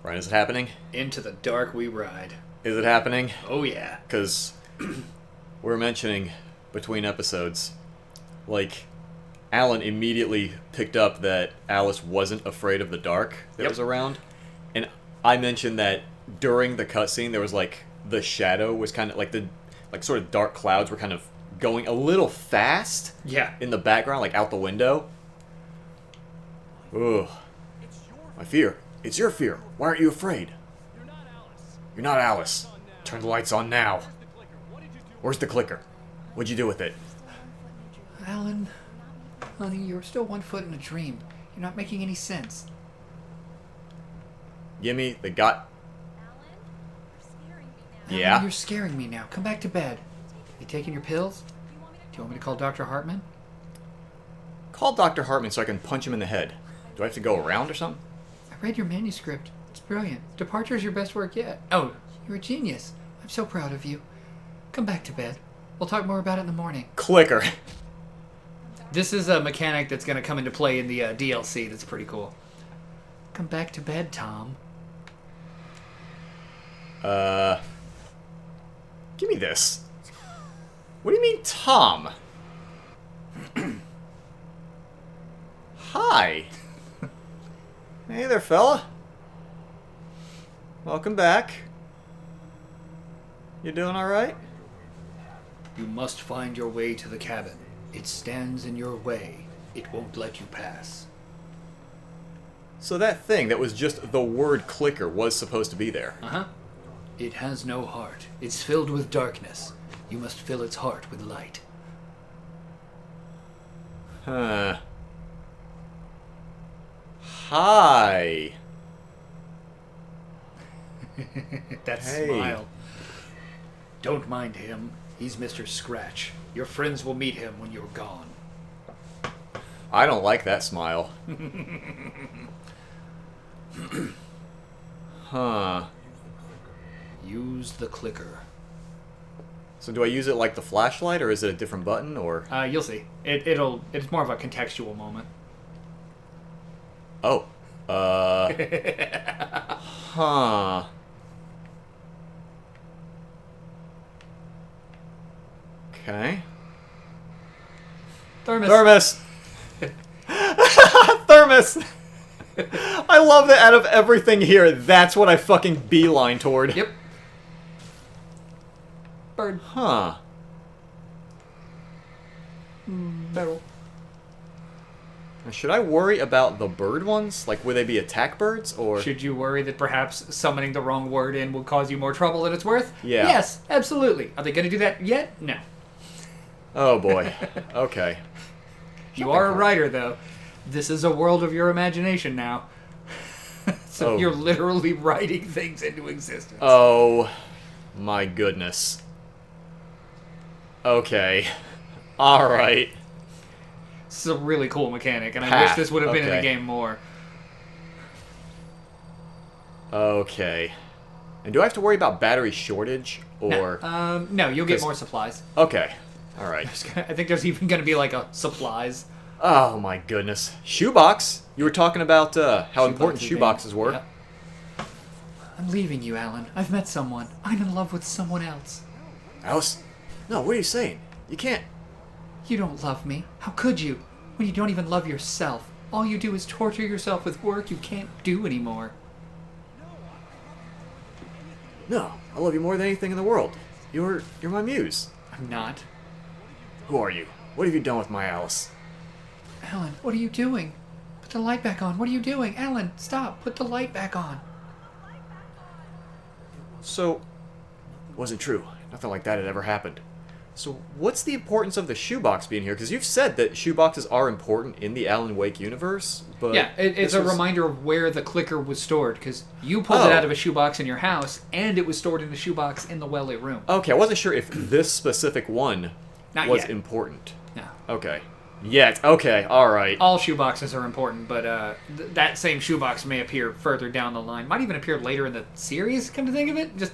Right, is it happening? Into the dark we ride. Is it happening? Oh, yeah. Because we're mentioning between episodes, like, Alan immediately picked up that Alice wasn't afraid of the dark that was around. And I mentioned that during the cutscene, there was, like, the shadow was kind of, like, sort of dark clouds were kind of going a little fast. Yeah. In the background, like, out the window. Ugh. My fear. It's your fear. Why aren't you afraid? You're not Alice. Turn the lights on now. Where's the clicker? What'd you do with it? Alan, honey, you're still 1 foot in a dream. You're not making any sense. Gimme the got... Alan, Yeah? you're scaring me now. Come back to bed. You taking your pills? Do you want me to call Dr. Hartman? Call Dr. Hartman so I can punch him in the head. Do I have to go around or something? I read your manuscript. It's brilliant. Departure is your best work yet. Oh, you're a genius. I'm so proud of you. Come back to bed. We'll talk more about it in the morning. Clicker. This is a mechanic that's going to come into play in the DLC that's pretty cool. Come back to bed, Tom. Give me this. What do you mean, Tom? Hi. Hey there, fella. Welcome back. You doing alright? You must find your way to the cabin. It stands in your way. It won't let you pass. So that thing that was just the word clicker was supposed to be there. Uh-huh. It has no heart. It's filled with darkness. You must fill its heart with light. Huh. Hi. That Hey. smile. Don't mind him. He's Mr. Scratch. Your friends will meet him when you're gone. I don't like that smile. Huh. Use the clicker. So do I use it like the flashlight, or is it a different button, or... You'll see. It's more of a contextual moment. Oh. Huh. Okay. Thermos. Thermos! I love that out of everything here, that's what I fucking beeline toward. Yep. Bird. Huh. Barrel. Now, should I worry about the bird ones? Like, would they be attack birds, or... Should you worry that perhaps summoning the wrong word in will cause you more trouble than it's worth? Yeah. Yes, absolutely. Are they going to do that yet? No. Oh, boy. Okay. You are a writer, though. This is a world of your imagination now. So Oh. you're literally writing things into existence. Oh, my goodness. Okay. Alright. This is a really cool mechanic, and I wish this would have been in the Okay. game more. Okay. And do I have to worry about battery shortage, or... No, you'll get 'Cause- more supplies. Okay. Alright. I think there's even going to be like a supplies. Oh, my goodness. Shoebox! You were talking about how important Shoeboxes shoeboxes were. Yep. I'm leaving you, Alan. I've met someone. I'm in love with someone else. Alice? No, what are you saying? You can't... You don't love me. How could you? When you don't even love yourself. All you do is torture yourself with work you can't do anymore. No, I love you more than anything in the world. You're my muse. I'm not. Who are you? What have you done with my Alice? Alan, what are you doing? Put the light back on. What are you doing? Alan, stop. Put the light back on. So, it wasn't true. Nothing like that had ever happened. So, what's the importance of the shoebox being here? Because you've said that shoeboxes are important in the Alan Wake universe, but... Yeah, it's this a was- reminder of where the clicker was stored, because you pulled it Oh. out of a shoebox in your house, and it was stored in a shoebox in the well-lit room. Okay, I wasn't sure if this specific one Not was yet. important. No. Okay. Yet. Okay, alright. All shoeboxes are important, but that same shoebox may appear further down the line. Might even appear later in the series, come to think of it. Just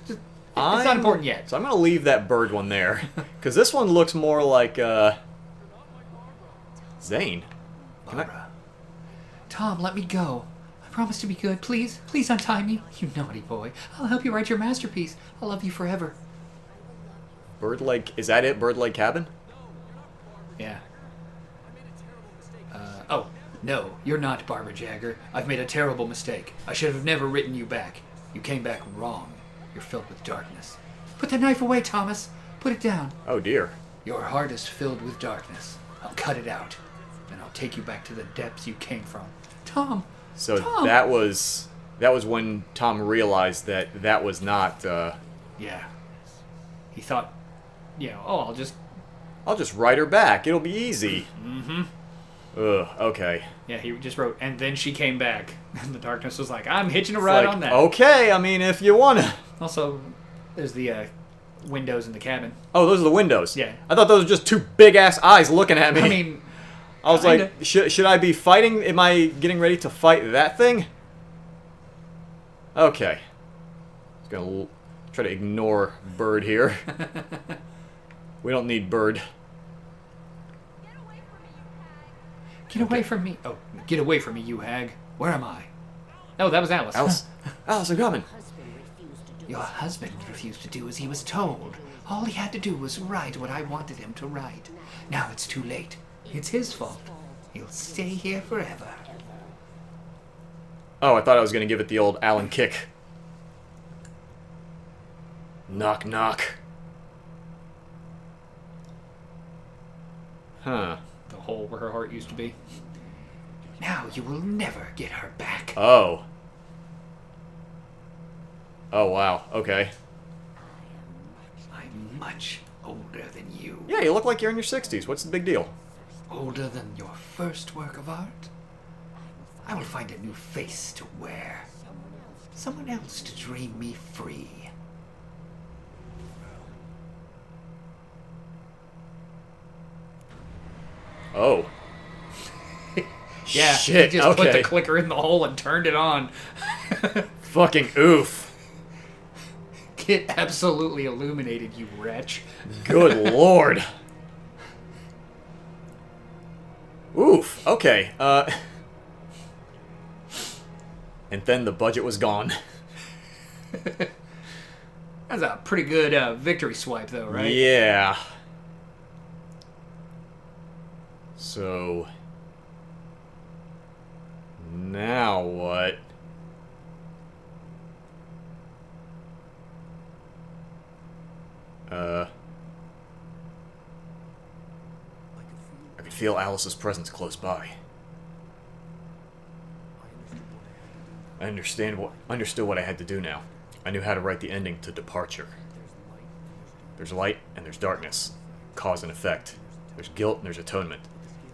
it's not important yet. So I'm going to leave that bird one there. Because this one looks more like, Zane. Tom, let me go. promise to be good. Please, please untie me. You naughty boy. I'll help you write your masterpiece. I'll love you forever. Bird Lake, is that it? Bird Lake Cabin? Yeah. Oh, no, you're not Barbara Jagger. I've made a terrible mistake. I should have never written you back. You came back wrong. You're filled with darkness. Put the knife away, Thomas. Put it down. Oh dear. Your heart is filled with darkness. I'll cut it out. And I'll take you back to the depths you came from. Tom! So Tom! that was when Tom realized that was not, Yeah. He thought, I'll just write her back. It'll be easy. Mm-hmm. Ugh, okay. Yeah, he just wrote, and then she came back. And the darkness was like, I'm hitching a ride on that. Okay, I mean, if you wanna. Also, there's the windows in the cabin. Oh, those are the windows. Yeah. I thought those were just two big-ass eyes looking at me. I mean, I was kinda. like, should I be fighting? Am I getting ready to fight that thing? Okay. Just gonna try to ignore Bird here. We don't need Bird. Get away from me. Oh, get away from me, you hag. Where am I? Oh, that was Alice. Alice, I'm coming. Your husband refused to do as he was told. All he had to do was write what I wanted him to write. Now it's too late. It's his fault. He'll stay here forever. Oh, I thought I was gonna give it the old Alan kick. Knock, knock. Huh. The hole where her heart used to be. Now you will never get her back. Oh. Oh, wow. Okay. I'm much older than you. Yeah, you look like you're in your 60s. What's the big deal? Older than your first work of art? I will find a new face to wear. Someone else to dream me free. Oh. Yeah, Shit, he just put okay. the clicker in the hole and turned it on. Fucking oof. Get absolutely illuminated, you wretch. Good lord. Oof. Okay. And then the budget was gone. That's a pretty good victory swipe, though, right? Yeah. So... now what? I could feel Alice's presence close by. I understood what I had to do now. I knew how to write the ending to Departure. There's light and there's darkness, cause and effect. There's guilt and there's atonement.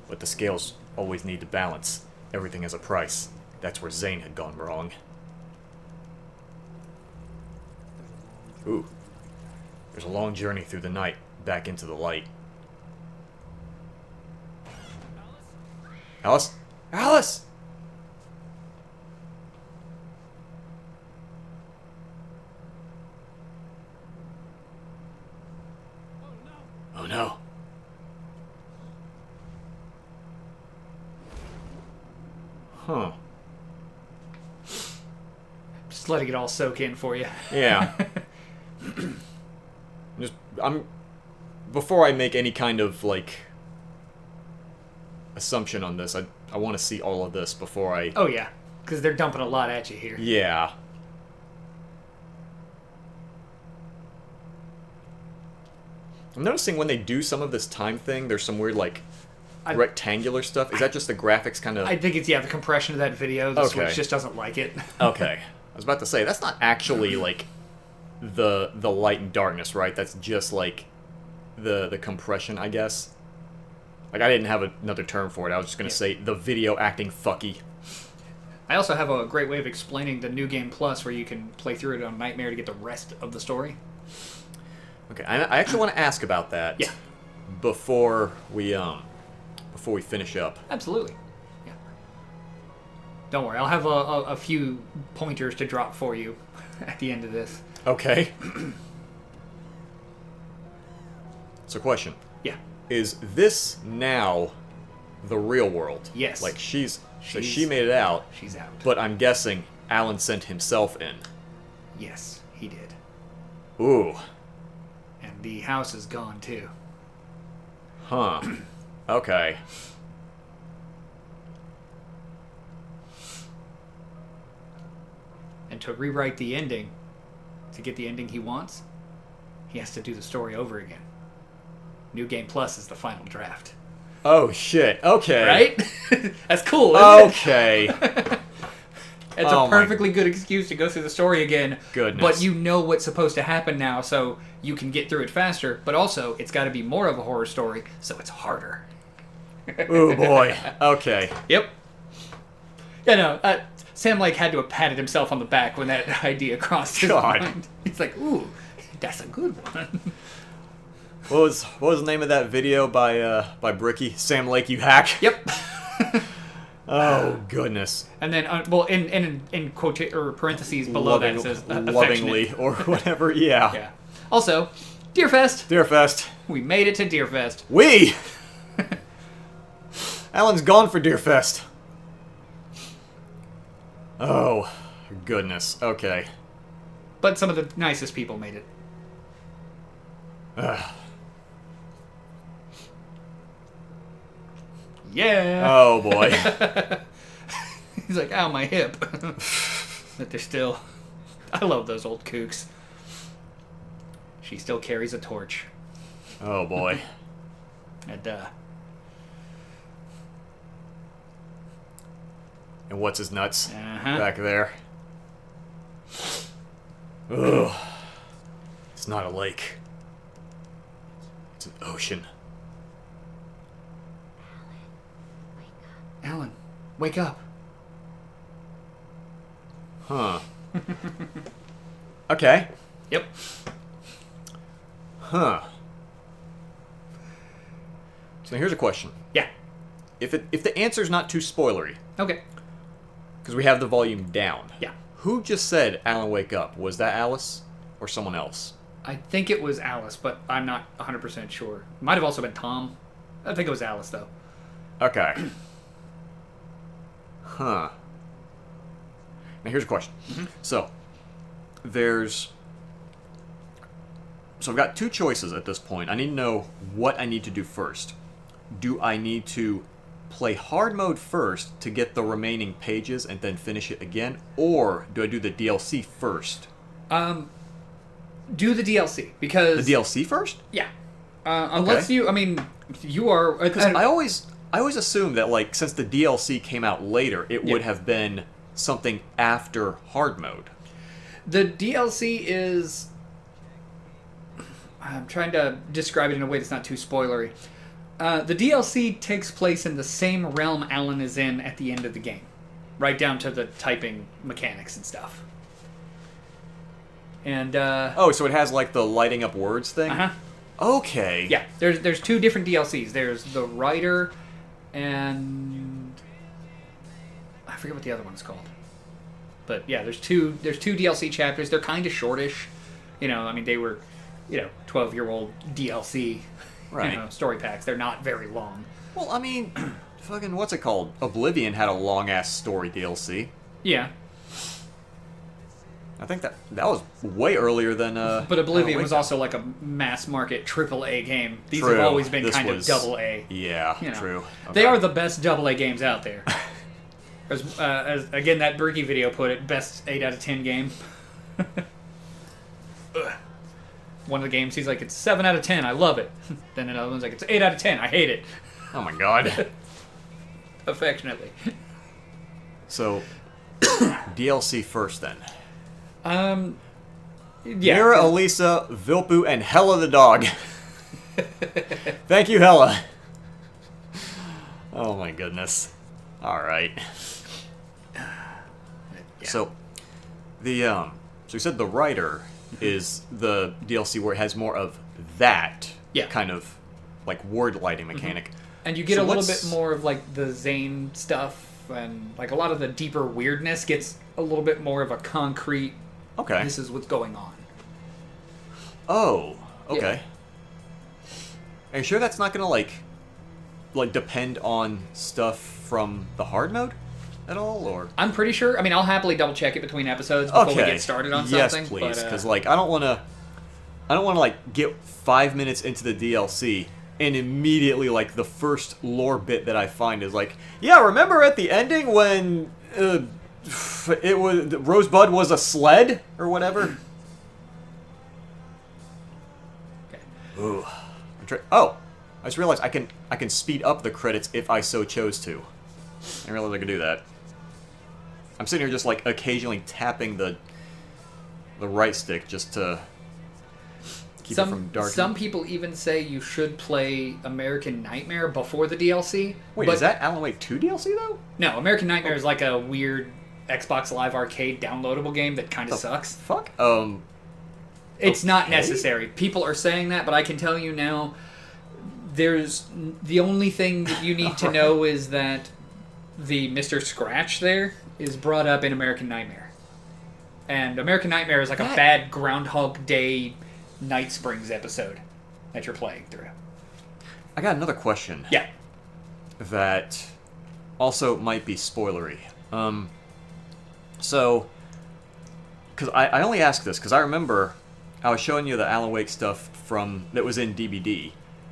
But the scales always need to balance. Everything has a price. That's where Zane had gone wrong. Ooh. There's a long journey through the night, back into the light. Alice? Alice! Oh no. Huh. Just letting it all soak in for you. Yeah. Before I make any kind of, like, assumption on this, I want to see all of this before I... Oh, yeah. Because they're dumping a lot at you here. Yeah. I'm noticing when they do some of this time thing, there's some weird, like, rectangular stuff. Is that just the graphics kind of... I think it's, the compression of that video. The Okay. Switch just doesn't like it. Okay. I was about to say, that's not actually, like, the light and darkness, right? That's just, like, the compression, I guess. Like, I didn't have another term for it. I was just going to say the video acting fucky. I also have a great way of explaining the New Game Plus where you can play through it on Nightmare to get the rest of the story. Okay, I actually want to ask about that. Yeah. Before we finish up. Absolutely. Yeah. Don't worry, I'll have a few pointers to drop for you at the end of this. Okay. So, question. Yeah. Is this now the real world. Yes. Like so She's- she made it out, She's out. but I'm guessing Alan sent himself in. Yes, he did. Ooh. And the house is gone too. Huh. Okay. And to rewrite the ending, to get the ending he wants, he has to do the story over again. New Game Plus is the final draft. Oh shit. Okay. Right? That's cool, isn't Okay. it? It's Oh a my- perfectly good excuse to go through the story again. Goodness. But you know what's supposed to happen now, so you can get through it faster. But also, it's got to be more of a horror story, so it's harder. Ooh boy. Okay. Yep. Yeah, no, Sam like had to have patted himself on the back when that idea crossed his God. mind. He's like, ooh, that's a good one. What was the name of that video by Bricky? Sam Lake, you hack. Yep. Oh goodness. And then, well, in quote or parentheses below that it says lovingly affectionate. or whatever. Yeah. Yeah. Also, Deerfest. Deerfest. We made it to Deerfest. We. Alan's gone for Deerfest. Oh goodness. Okay. But some of the nicest people made it. Ugh. Yeah. Oh boy. He's like, ow, my hip. But they're still... I love those old kooks. She still carries a torch. Oh boy. And, And what's his nuts Uh-huh. back there? Ugh. It's not a lake. It's an ocean. Alan, wake up. Huh. Okay. Yep. Huh. So here's a question. Yeah. If the answer's not too spoilery, Okay. because we have the volume down. Yeah. Who just said Alan wake up? Was that Alice or someone else? I think it was Alice, but I'm not 100% sure. Might have also been Tom. I think it was Alice, though. Okay. Huh. Now here's a question. So I've got two choices at this point. I need to know what I need to do first. Do I need to play hard mode first to get the remaining pages and then finish it again, or do I do the DLC first? Do the DLC, because... The DLC first? Yeah. Unless Okay. you... I mean, you are... Because I always assumed that, like, since the DLC came out later, it would have been something after hard mode. The DLC is... I'm trying to describe it in a way that's not too spoilery. The DLC takes place in the same realm Alan is in at the end of the game. Right down to the typing mechanics and stuff. And, Oh, so it has, like, the lighting up words thing? Uh-huh. Okay. Yeah, there's two different DLCs. There's the writer and... I forget what the other one's called. But, yeah, there's two DLC chapters. They're kind of shortish. You know, I mean, they were, 12-year-old DLC Right. story packs. They're not very long. Well, I mean, fucking, what's it called? Oblivion had a long-ass story DLC. Yeah, I think that was way earlier than, but Oblivion Wake was Up. also like a mass-market AAA game. These True. have always been This kind was- of double-A. Yeah, You know. true. They Okay. are the best AA games out there. As again, that Bricky video put it, best 8 out of 10 game. One of the games, he's like, it's 7 out of 10, I love it. Then another one's like, it's 8 out of 10, I hate it. Oh my god. Affectionately. So, DLC first then. Yeah. Mira, Elisa, Vilpu, and Hella the dog. Thank you, Hella. Oh my goodness. Alright. So, so you said the writer is the DLC where it has more of that kind of, like, word lighting mechanic. And you get So a little what's- bit more of like the Zane stuff, and like a lot of the deeper weirdness gets a little bit more of a concrete, Okay. this is what's going on. Oh, okay. Are you sure that's not gonna, like like depend on stuff from the hard mode at all, or? I'm pretty sure. I mean, I'll happily double check it between episodes before we get started on something. Yes, please, because like I don't want to like get 5 minutes into the DLC and immediately like the first lore bit that I find is like, yeah, remember at the ending when it was Rosebud was a sled or whatever. Okay. Ooh. Oh, I just realized I can speed up the credits if I so chose to. I didn't realize I could do that. I'm sitting here just like occasionally tapping the right stick just to keep it from darkening. Some people even say you should play American Nightmare before the DLC. Wait, is that Alan Wake 2 DLC though? No, American Nightmare is like a weird Xbox Live Arcade downloadable game that kind of sucks. Fuck? It's not necessary. People are saying that, but I can tell you now, there's the only thing that you need to know is that the Mr. Scratch there is brought up in American Nightmare. And American Nightmare is like a bad Groundhog Day Night Springs episode that you're playing through. I got another question. Yeah. That also might be spoilery. So, because I only ask this because I remember I was showing you the Alan Wake stuff that was in DVD,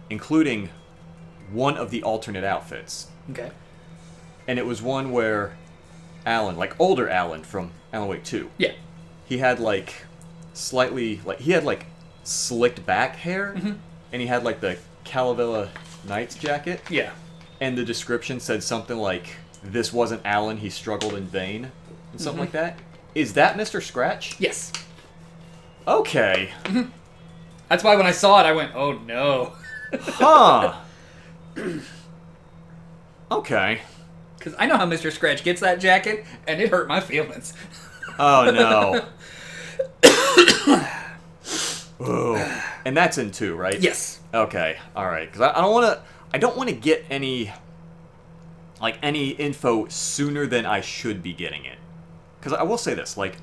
including one of the alternate outfits. Okay. And it was one where Alan, like older Alan from Alan Wake 2. Yeah. He had like slicked back hair, and he had like the Calavera Knights jacket. Yeah. And the description said something like, "This wasn't Alan, he struggled in vain," and something like that. Is that Mr. Scratch? Yes. Okay. That's why when I saw it, I went, "Oh no." Huh. Okay. Because I know how Mr. Scratch gets that jacket, and it hurt my feelings. Oh no. Ooh. And that's in 2, right? Yes. Okay. All right. Because I don't want to get any info sooner than I should be getting it. Because I will say this, like,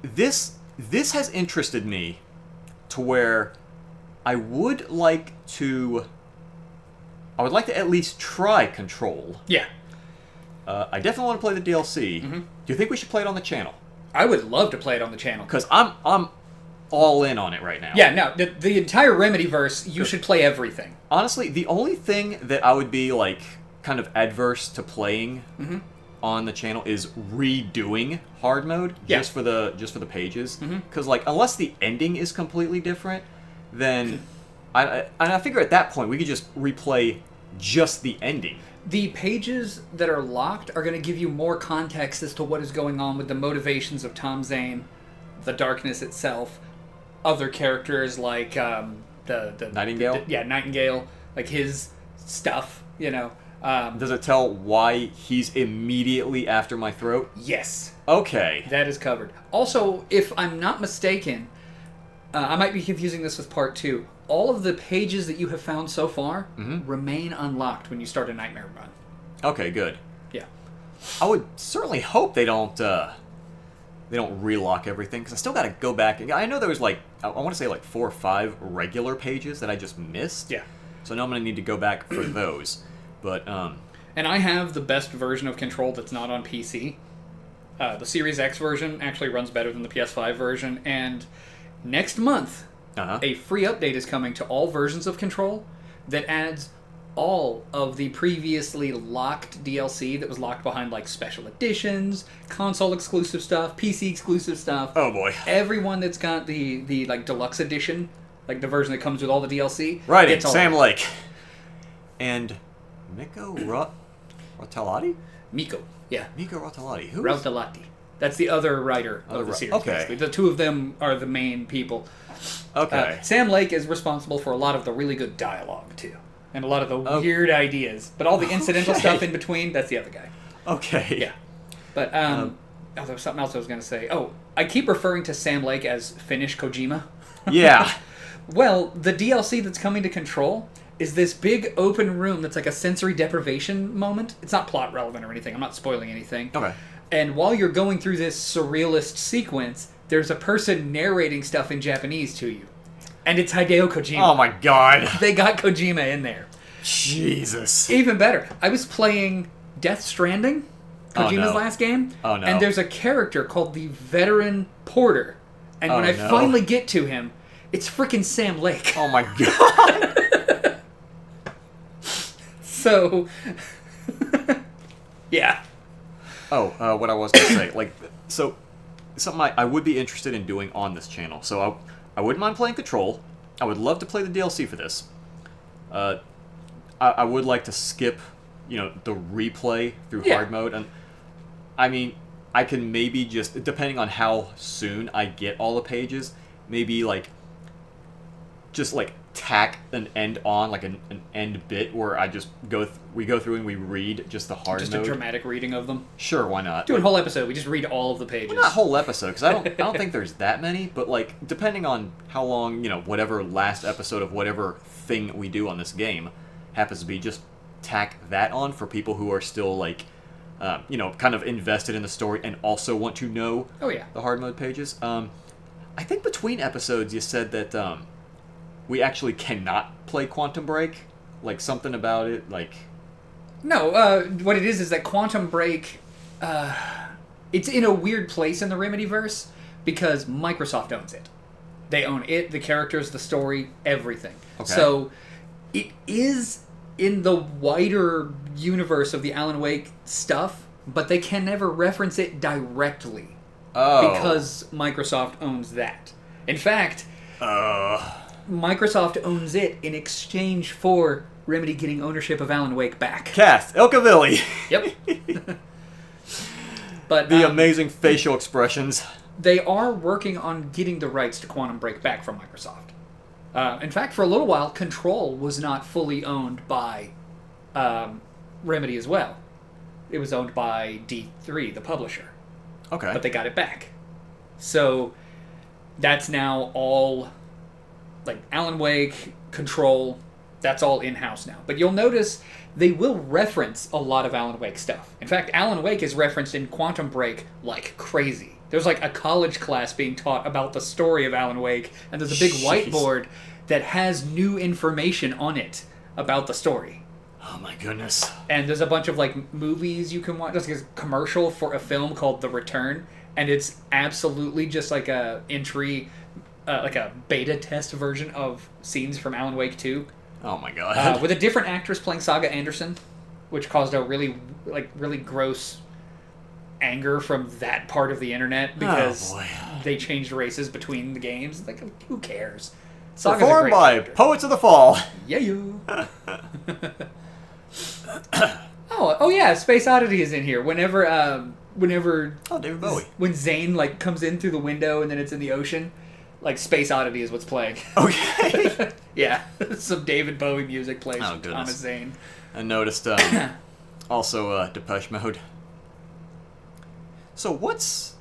this has interested me to where I would like to at least try Control. Yeah. I definitely want to play the DLC. Do you think we should play it on the channel? I would love to play it on the channel. Because I'm all in on it right now. Yeah, no, the entire Remedyverse, you should play everything. Honestly, the only thing that I would be, like, kind of adverse to playing on the channel is redoing hard mode just for the pages. Because, like, unless the ending is completely different, then I figure at that point we could just replay just the ending. The pages that are locked are going to give you more context as to what is going on with the motivations of Tom Zane, the darkness itself, other characters like the Nightingale? Nightingale, like his stuff, you know. Does it tell why he's immediately after my throat? Yes. Okay. That is covered. Also, if I'm not mistaken, I might be confusing this with part 2. All of the pages that you have found so far remain unlocked when you start a Nightmare run. Okay, good. Yeah. I would certainly hope they don't relock everything, because I still got to go back. I know there was like, I want to say like 4 or 5 regular pages that I just missed. Yeah. So now I'm going to need to go back for those. But, And I have the best version of Control that's not on PC. The Series X version actually runs better than the PS5 version, and next month, a free update is coming to all versions of Control that adds all of the previously locked DLC that was locked behind like special editions, console exclusive stuff, PC exclusive stuff. Oh boy. Everyone that's got the like deluxe edition, like the version that comes with all the DLC. Right, gets all Sam Lake. And Miko Rotolati? Miko, yeah. Miko Rotolati. Who? Rautalati. That's the other writer of the series. Okay. Basically. The two of them are the main people. Okay. Sam Lake is responsible for a lot of the really good dialogue, too. And a lot of the weird ideas. But all the incidental stuff in between, that's the other guy. Okay. Yeah. But, there was something else I was going to say. Oh, I keep referring to Sam Lake as Finnish Kojima. Yeah. Well, the DLC that's coming to Control is this big open room that's like a sensory deprivation moment. It's not plot relevant or anything. I'm not spoiling anything. Okay. And while you're going through this surrealist sequence, there's a person narrating stuff in Japanese to you. And it's Hideo Kojima. Oh my god. They got Kojima in there. Jesus. Even better, I was playing Death Stranding, Kojima's no. last game. Oh, no. And there's a character called the Veteran Porter. And when Oh, I no. finally get to him, it's freaking Sam Lake. Oh my god. So, yeah. Oh, what I was going to say. Like, so, something I would be interested in doing on this channel. So, I wouldn't mind playing Control. I would love to play the DLC for this. I would like to skip, the replay through hard mode. And, I mean, I can maybe just, depending on how soon I get all the pages, maybe, just tack an end on, like an end bit where I just we go through and we read just the hard Just mode. a dramatic reading of them. Sure, why not? Do a whole episode. We just read all of the pages. Well, not a whole episode, because I don't think there's that many, but, depending on how long, whatever last episode of whatever thing we do on this game happens to be, just tack that on for people who are still, kind of invested in the story and also want to know Oh, yeah. the hard mode pages. I think between episodes you said that we actually cannot play Quantum Break. Something about it, No, what it is that Quantum Break, it's in a weird place in the Remedyverse because Microsoft owns it. They own it, the characters, the story, everything. Okay. So it is in the wider universe of the Alan Wake stuff, but they can never reference it directly because Microsoft owns that. In fact, Microsoft owns it in exchange for Remedy getting ownership of Alan Wake back. Cast Ilkavilli. Yep. But The amazing facial expressions. they are working on getting the rights to Quantum Break back from Microsoft. In fact, for a little while, Control was not fully owned by Remedy as well. It was owned by D3, the publisher. Okay. But they got it back. So that's now all, Alan Wake, Control, that's all in-house now. But you'll notice they will reference a lot of Alan Wake stuff. In fact, Alan Wake is referenced in Quantum Break like crazy. There's a college class being taught about the story of Alan Wake, and there's a big whiteboard that has new information on it about the story. Oh my goodness. And there's a bunch of movies you can watch. There's a commercial for a film called The Return, and it's absolutely just a entry, a beta test version of scenes from Alan Wake 2. Oh my god. With a different actress playing Saga Anderson, which caused a really gross anger from that part of the internet because they changed races between the games. Who cares? Saga's a Performed great by character. Poets of the Fall. Yeah, you. Oh yeah, Space Oddity is in here. Whenever Oh, David Bowie. when Zane comes in through the window and then it's in the ocean, Space Oddity is what's playing. Okay. Yeah, some David Bowie music plays Oh, from goodness. Thomas Zane. I noticed also Depeche Mode. So what's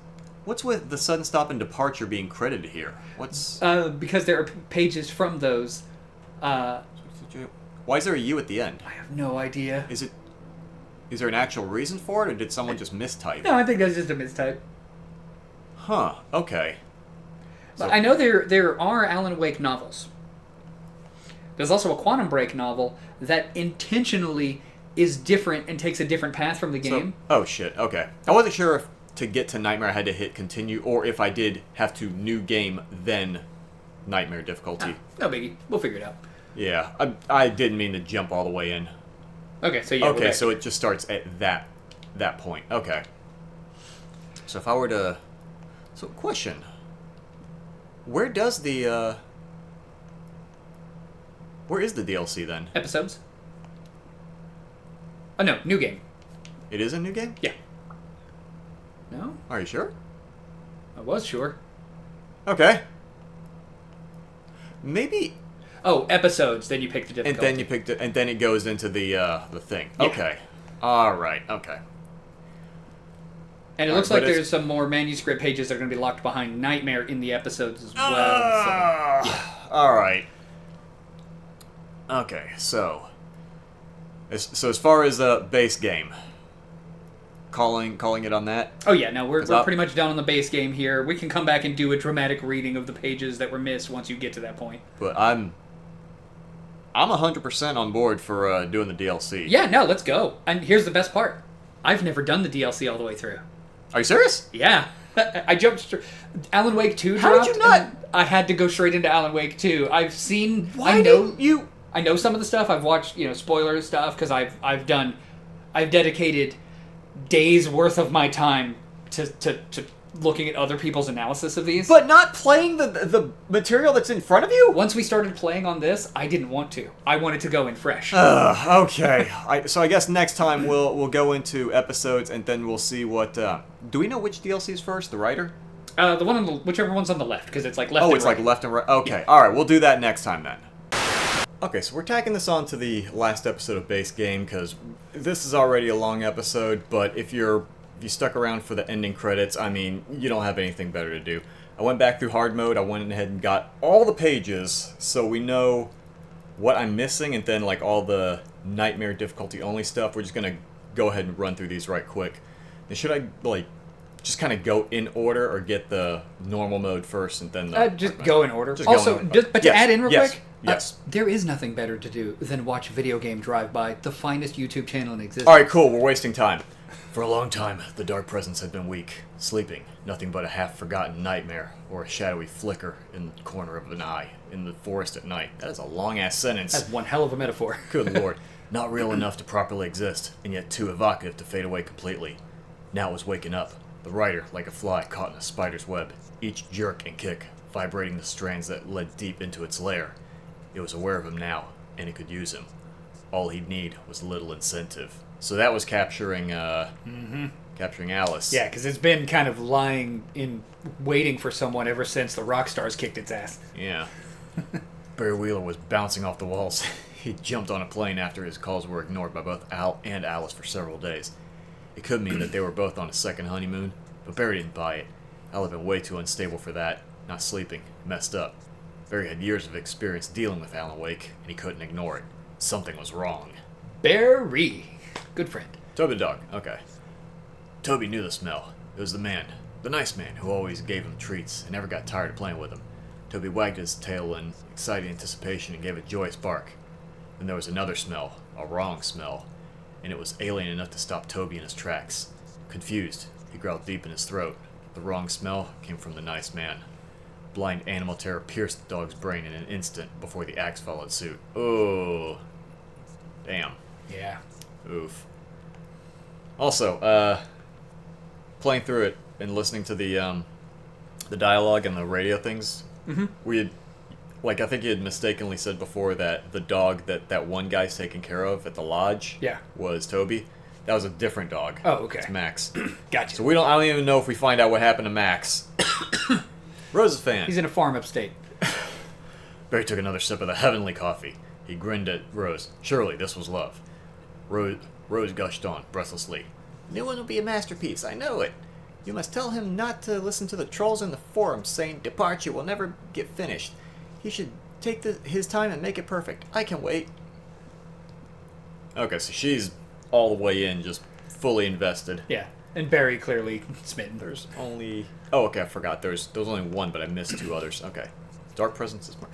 with the sudden stop and departure being credited here? What's Because there are pages from those. why is there a U at the end? I have no idea. Is there an actual reason for it, or did someone just mistype? No, I think that's just a mistype. Huh. Okay. But I know there are Alan Wake novels. There's also a Quantum Break novel that intentionally is different and takes a different path from the game. Oh shit. Okay. I wasn't sure if to get to Nightmare I had to hit continue, or if I did have to new game then Nightmare difficulty. No biggie. We'll figure it out. Yeah. I didn't mean to jump all the way in. Okay, so yeah. we're Okay, back. so it just starts at that point. Okay. So if I were to... So, question. Where does the, Where is the DLC, then? Episodes? Oh, no. New game. It is a new game? Yeah. No? Are you sure? I was sure. Okay. Maybe... Oh, episodes. Then you pick the difficulty. And then you picked it, and then it goes into the thing. Yeah. Okay. All right. Okay. And it looks like there's some more manuscript pages that are going to be locked behind Nightmare in the episodes as well. So, yeah. All right. Okay. So as far as the base game, calling it on that. Oh yeah, no, we're 'Cause pretty much done on the base game here. We can come back and do a dramatic reading of the pages that were missed once you get to that point. But I'm I'm 100% on board for doing the DLC. Yeah, no, let's go. And here's the best part. I've never done the DLC all the way through. Are you serious? Yeah. I jumped straight... Alan Wake 2 dropped. How did you not? And I had to go straight into Alan Wake 2. I've seen... Why didn't you... I know some of the stuff. I've watched, spoiler stuff, because I've dedicated days worth of my time to looking at other people's analysis of these. But not playing the material that's in front of you? Once we started playing on this, I didn't want to. I wanted to go in fresh. Okay. So I guess next time we'll go into episodes and then we'll see what... do we know which DLC is first? The writer? The one on whichever one's on the left, because it's like left and right. Oh, it's like left and right. Okay. Yeah. All right, we'll do that next time then. Okay, so we're tacking this on to the last episode of Base Game, because this is already a long episode, but if you stuck around for the ending credits, I mean, you don't have anything better to do. I went back through hard mode, I went ahead and got all the pages, so we know what I'm missing, and then like all the nightmare difficulty only stuff, we're just going to go ahead and run through these right quick. And should I, just kind of go in order, or get the normal mode first, and then the... just go in order. Just also, go in order. to add in real quick... Yes. There is nothing better to do than watch Video Game Drive-By, the finest YouTube channel in existence. Alright, cool, we're wasting time. For a long time, the dark presence had been weak, sleeping, nothing but a half-forgotten nightmare, or a shadowy flicker in the corner of an eye, in the forest at night. That is a long-ass sentence. That's one hell of a metaphor. Good lord. Not real enough to properly exist, and yet too evocative to fade away completely. Now it was waking up, the rider like a fly caught in a spider's web, each jerk and kick vibrating the strands that led deep into its lair. It was aware of him now, and it could use him. All he'd need was a little incentive. So that was capturing Alice. Yeah, because it's been kind of lying in waiting for someone ever since the Rockstars kicked its ass. Yeah. Barry Wheeler was bouncing off the walls. He jumped on a plane after his calls were ignored by both Al and Alice for several days. It could mean that they were both on a second honeymoon, but Barry didn't buy it. Al had been way too unstable for that, not sleeping, messed up. Barry had years of experience dealing with Alan Wake, and he couldn't ignore it. Something was wrong. Barry. Good friend. Toby the dog. Okay. Toby knew the smell. It was the man. The nice man who always gave him treats and never got tired of playing with him. Toby wagged his tail in excited anticipation and gave a joyous bark. Then there was another smell. A wrong smell. And it was alien enough to stop Toby in his tracks. Confused, he growled deep in his throat. The wrong smell came from the nice man. Blind animal terror pierced the dog's brain in an instant before the axe followed suit. Oh. Damn. Yeah. Oof. Also, playing through it and listening to the dialogue and the radio things, we had, I think you had mistakenly said before that the dog that one guy's taking care of at the lodge was Toby. That was a different dog. Oh, okay. It's Max. Gotcha. So I don't even know if we find out what happened to Max. Rose is a fan. He's in a farm upstate. Barry took another sip of the heavenly coffee. He grinned at Rose. Surely this was love. Rose gushed on, breathlessly. New one will be a masterpiece, I know it. You must tell him not to listen to the trolls in the forums saying departure will never get finished. He should take his time and make it perfect. I can wait. Okay, so she's all the way in, just fully invested. Yeah, and Barry clearly smitten. There's only... Oh, okay, I forgot. There was only one, but I missed two others. Okay. Dark presence is more...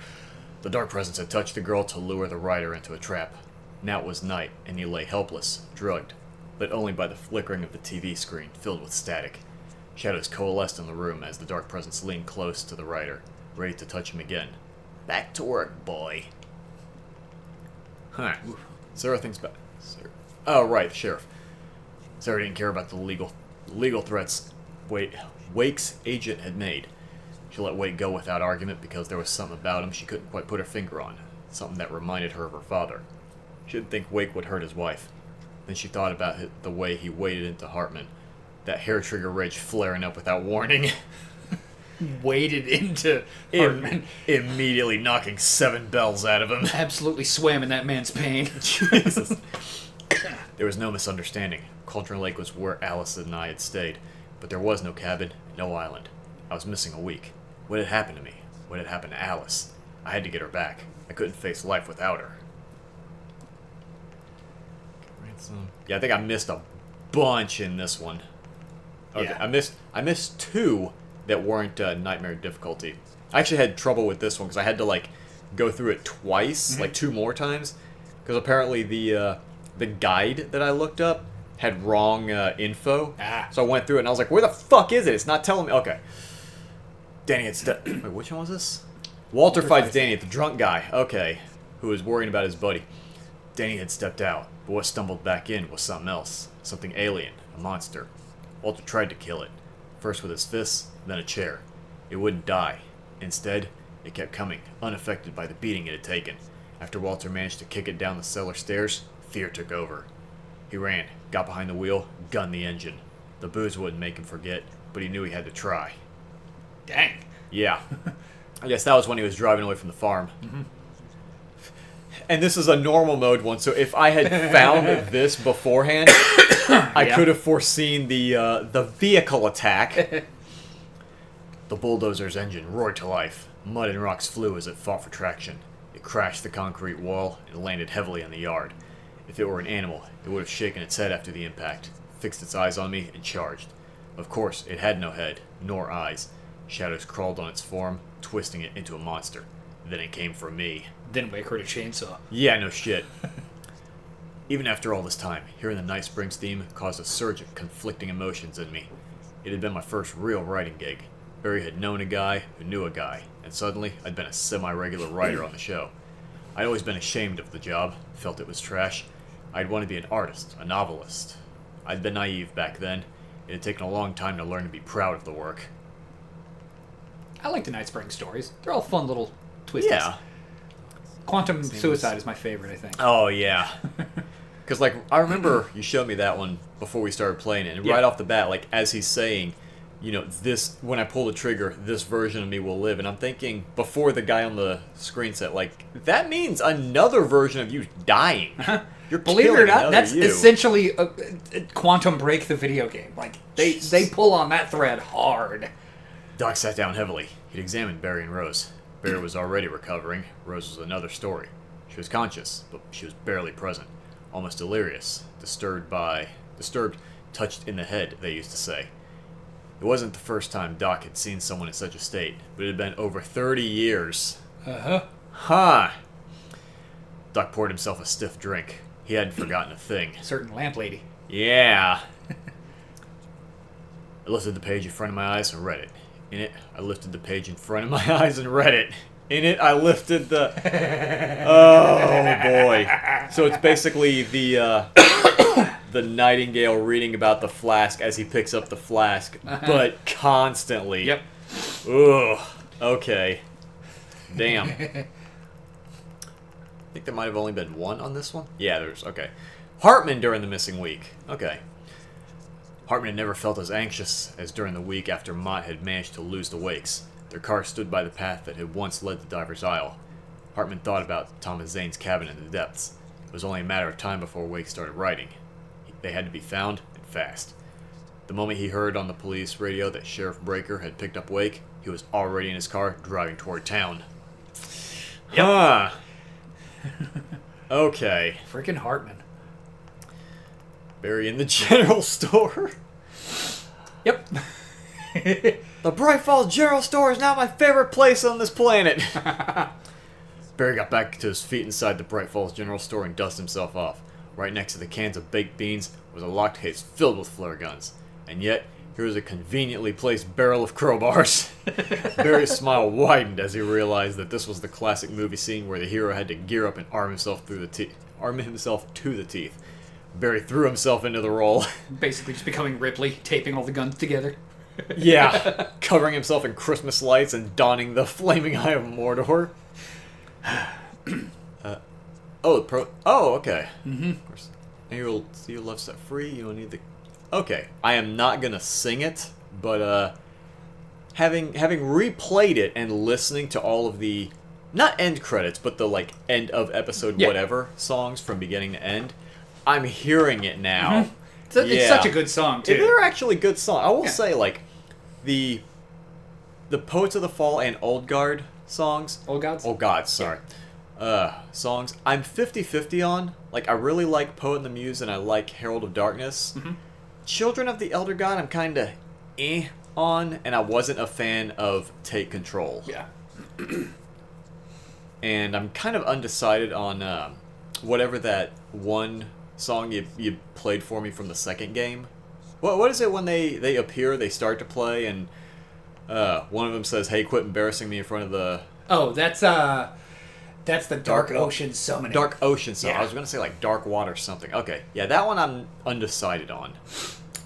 The dark presence had touched the girl to lure the rider into a trap. Now it was night, and he lay helpless, drugged, lit only by the flickering of the TV screen, filled with static. Shadows coalesced in the room as the dark presence leaned close to the rider, ready to touch him again. Back to work, boy. Huh. Sarah thinks about... Oh, right, the sheriff. Sarah didn't care about the legal threats Wake's agent had made. She let Wake go without argument because there was something about him she couldn't quite put her finger on. Something that reminded her of her father. She didn't think Wake would hurt his wife. Then she thought about the way he waded into Hartman. That hair trigger rage flaring up without warning. Waded into Hartman. Immediately knocking 7 bells out of him. Absolutely swam in that man's pain. Jesus. There was no misunderstanding. Cauldron Lake was where Alice and I had stayed. But there was no cabin, no island. I was missing a week. What had happened to me? What had happened to Alice? I had to get her back. I couldn't face life without her. Yeah, I think I missed a bunch in this one. Okay, Yeah. I missed 2 that weren't nightmare difficulty. I actually had trouble with this one because I had to go through it twice, like 2 more times, because apparently the guide that I looked up had wrong info. So I went through it and I was like, where the fuck is it? It's not telling me. Okay. Danny had wait, which one was this? Walter fights Danny, the drunk guy. Okay. Who was worrying about his buddy. Danny had stepped out, but what stumbled back in was something else. Something alien. A monster. Walter tried to kill it. First with his fists, then a chair. It wouldn't die. Instead, it kept coming, unaffected by the beating it had taken. After Walter managed to kick it down the cellar stairs, fear took over. He ran, got behind the wheel, gunned the engine. The booze wouldn't make him forget, but he knew he had to try. Dang. Yeah. I guess that was when he was driving away from the farm. And this is a normal mode one, so if I had found this beforehand, I could have foreseen the vehicle attack. The bulldozer's engine roared to life. Mud and rocks flew as it fought for traction. It crashed the concrete wall and landed heavily on the yard. If it were an animal, it would have shaken its head after the impact, fixed its eyes on me, and charged. Of course, it had no head, nor eyes. Shadows crawled on its form, twisting it into a monster. Then it came for me. Then Wake heard a chainsaw. Yeah, no shit. Even after all this time, hearing the Night Springs theme caused a surge of conflicting emotions in me. It had been my first real writing gig. Barry had known a guy who knew a guy, and suddenly I'd been a semi-regular writer on the show. I'd always been ashamed of the job, felt it was trash. I'd want to be an artist, a novelist. I'd been naive back then. It had taken a long time to learn to be proud of the work. I like the Night Spring stories. They're all fun little twists. Yeah. Quantum Suicide is my favorite, I think. Oh, yeah. Because, like, I remember you showed me that one before we started playing it, and right off the bat, like, as he's saying, you know, this, when I pull the trigger, this version of me will live. And I'm thinking, before the guy on the screen said, like, that means another version of you dying. You're Believe it or killing not, another that's you. essentially a Quantum Break, the video game. Like, they pull on that thread hard. Doc sat down heavily. He'd examined Barry and Rose. Barry was already recovering. Rose was another story. She was conscious, but she was barely present. Almost delirious. Disturbed, touched in the head, they used to say. It wasn't the first time Doc had seen someone in such a state, but it had been over 30 years. Uh-huh. Huh. Doc poured himself a stiff drink. He hadn't forgotten a thing. Certain lamp lady. Yeah. I lifted the page in front of my eyes and read it. In it, I lifted the page in front of my eyes and read it. In it, I lifted the... Oh, boy. So it's basically the Nightingale reading about the flask as he picks up the flask, but constantly. Yep. Ugh. Okay. Damn. I think there might have only been one on this one. Yeah, there's... Okay. Hartman during the missing week. Okay. Hartman had never felt as anxious as during the week after Mott had managed to lose the Wakes. Their car stood by the path that had once led to Diver's Isle. Hartman thought about Thomas Zane's cabin in the depths. It was only a matter of time before Wake started writing. They had to be found, and fast. The moment he heard on the police radio that Sheriff Breaker had picked up Wake, he was already in his car, driving toward town. Yep. Huh. Okay. Freaking Hartman. Barry in the general store. Yep. The Bright Falls General Store is now my favorite place on this planet. Barry got back to his feet inside the Bright Falls General Store and dusted himself off. Right next to the cans of baked beans was a locked case filled with flare guns. And yet, here was a conveniently placed barrel of crowbars. Barry's smile widened as he realized that this was the classic movie scene where the hero had to gear up and arm himself to the teeth. Barry threw himself into the role. Basically just becoming Ripley, taping all the guns together. Yeah, covering himself in Christmas lights and donning the flaming eye of Mordor. Okay. Mm-hmm. Of course. And you'll see your left set free. You don't need the... Okay, I am not gonna sing it, but having replayed it and listening to all of the, not end credits, but the like end of episode whatever songs from beginning to end, I'm hearing it now. Mm-hmm. It's such a good song too. They're actually good songs. I will say, like, the Poets of the Fall and Old Guard songs. Old Gods? Old Gods, sorry. Songs. I'm 50-50 on. Like, I really like Poet and the Muse and I like Herald of Darkness. Mm-hmm. Children of the Elder God, I'm kind of on, and I wasn't a fan of Take Control. Yeah. and I'm kind of undecided on whatever that one song you played for me from the second game. What is it when they appear, they start to play, and one of them says, "Hey, quit embarrassing me in front of the..." Oh, that's the Dark Ocean Summoning. Dark Ocean song. Yeah. I was going to say like Dark Water something. Okay, yeah, that one I'm undecided on.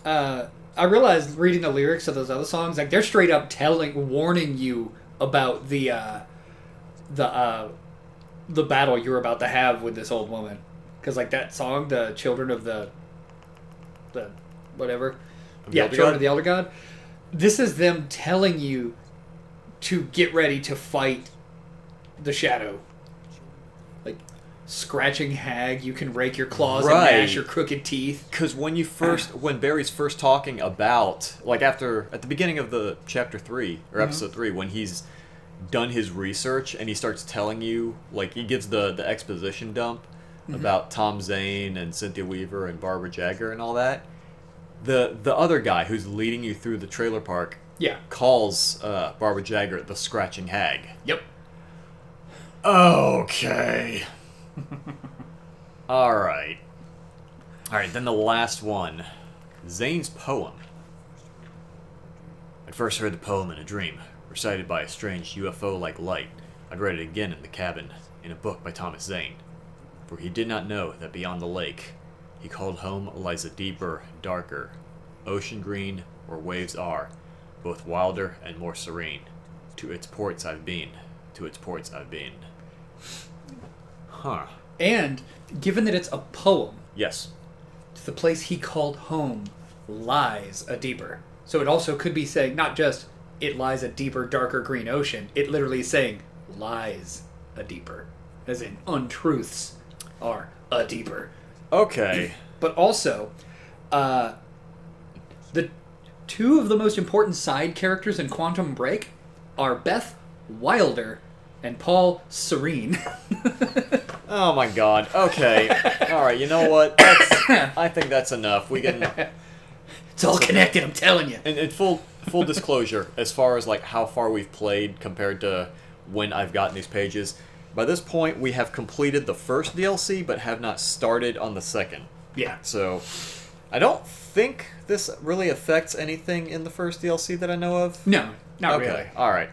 I realized reading the lyrics of those other songs, like they're straight up warning you about the battle you're about to have with this old woman. Because like that song, the Children of the whatever, Children of the Elder God. This is them telling you to get ready to fight the Shadow. Like scratching hag, you can rake your claws and gnash your crooked teeth. Because when Barry's first talking about, like at the beginning of the chapter 3 or episode 3, when he's done his research and he starts telling you, like he gives the exposition dump about Tom Zane and Cynthia Weaver and Barbara Jagger and all that. The other guy who's leading you through the trailer park calls Barbara Jagger the Scratching Hag. Yep. Okay. Alright, then the last one. Zane's poem. I first heard the poem in a dream, recited by a strange UFO-like light. I'd read it again in the cabin, in a book by Thomas Zane. For he did not know that beyond the lake, he called home lies a deeper, darker, ocean green, where waves are, both wilder and more serene. To its ports I've been, to its ports I've been. Huh. And given that it's a poem, Yes. the place he called home lies a deeper. So it also could be saying not just it lies a deeper, darker green ocean. It literally is saying lies a deeper, as in untruths are a deeper. Okay. But also, the two of the most important side characters in Quantum Break are Beth Wilder and Paul Serene. Oh my god. Okay. Alright, you know what? I think that's enough. We can... It's all connected, I'm telling you. And full disclosure, as far as like how far we've played compared to when I've gotten these pages, by this point we have completed the first DLC but have not started on the second. Yeah. So, I don't think this really affects anything in the first DLC that I know of. No, not Okay. really. Alright,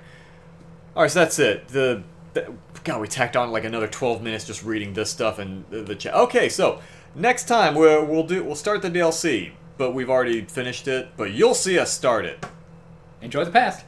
so that's it. God, we tacked on like another 12 minutes just reading this stuff and the chat. Okay, so next time we'll start the DLC, but we've already finished it, but you'll see us start it. Enjoy the past.